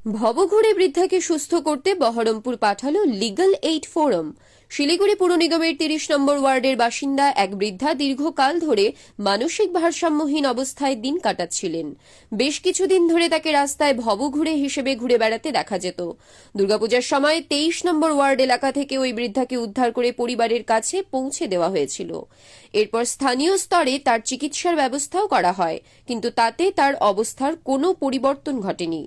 ভবঘুরে বৃদ্ধাকে সুস্থ করতে বহরমপুর পাঠালো লিগ্যাল এইড ফোরাম। শিলিগুড়ি পুর নিগমের ৩০ নম্বর ওয়ার্ডের বাসিন্দা এক বৃদ্ধা দীর্ঘকাল ধরে মানসিক ভারসাম্যহীন অবস্থায় দিন কাটাচ্ছিলেন। বেশ কিছুদিন ধরে তাকে রাস্তায় ভবঘুরে হিসেবে ঘুরে বেড়াতে দেখা যেত। দুর্গাপূজার সময় ২৩ নম্বর ওয়ার্ড এলাকা থেকে ওই বৃদ্ধাকে উদ্ধার করে পরিবারের কাছে পৌঁছে দেওয়া হয়েছিল। এরপর স্থানীয় স্তরে তার চিকিৎসার ব্যবস্থাও করা হয়, কিন্তু তাতে তার অবস্থার কোনো পরিবর্তন ঘটেনি।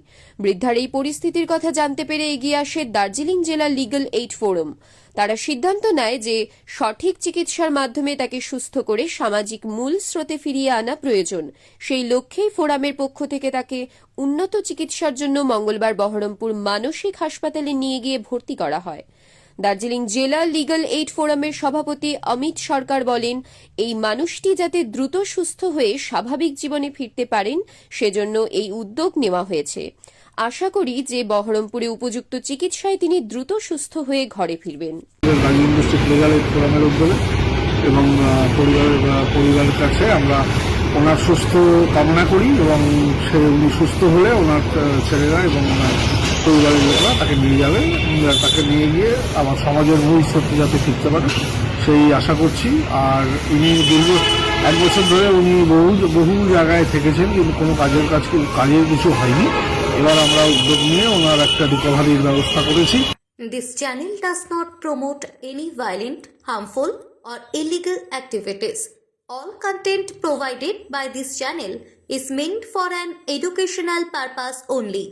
বৃদ্ধার এই পরিস্থিতির কথা জানতে পেরে এগিয়ে আসে দার্জিলিং জেলা লিগ্যাল এইড ফোরাম। তারা সিদ্ধান্ত নেয় যে সঠিক চিকিৎসার মাধ্যমে তাকে সুস্থ করে সামাজিক মূল স্রোতে ফিরিয়ে আনা প্রয়োজন। সেই লক্ষ্যেই ফোরামের পক্ষ থেকে তাকে উন্নত চিকিৎসার জন্য মঙ্গলবার বহরমপুর মানসিক হাসপাতালে নিয়ে গিয়ে ভর্তি করা হয়। দার্জিলিং জেলা লিগ্যাল এইড ফোরামের সভাপতি অমিত সরকার বলেন, এই মানুষটি যাতে দ্রুত সুস্থ হয়ে স্বাভাবিক জীবনে ফিরতে পারেন সেজন্য এই উদ্যোগ নেওয়া হয়েছে। আশা করি যে বহরমপুরে উপযুক্ত চিকিৎসায় তিনি দ্রুত সুস্থ হয়ে ঘরে ফিরবেন। দার্জিলিং ডিস্ট্রিক্ট লিগ্যাল এইড ফোরামের উদ্যোগে এবং পরিবারের কাছে আমরা ওনার সুস্থ কামনা করি এবং উনি সুস্থ হলে ওনার ছেলেরা এবং ওনার পরিবারের লোকরা তাকে নিয়ে যাবে। তাকে নিয়ে গিয়ে আমার সমাজের মূল স্রোতে যাতে ফিরতে পারে সেই আশা করছি। আর উনি দীর্ঘ 1 বছর ধরে উনি বহু জায়গায় থেকেছেন, কিন্তু কোনো কাজের কিছু হয়নি। এবার আমরা উদ্যোগ নিয়ে ওনার একটা রিকভারির ব্যবস্থা করেছি। This channel does not promote any violent, harmful, or illegal activities. All content provided by this channel is meant for an educational purpose only.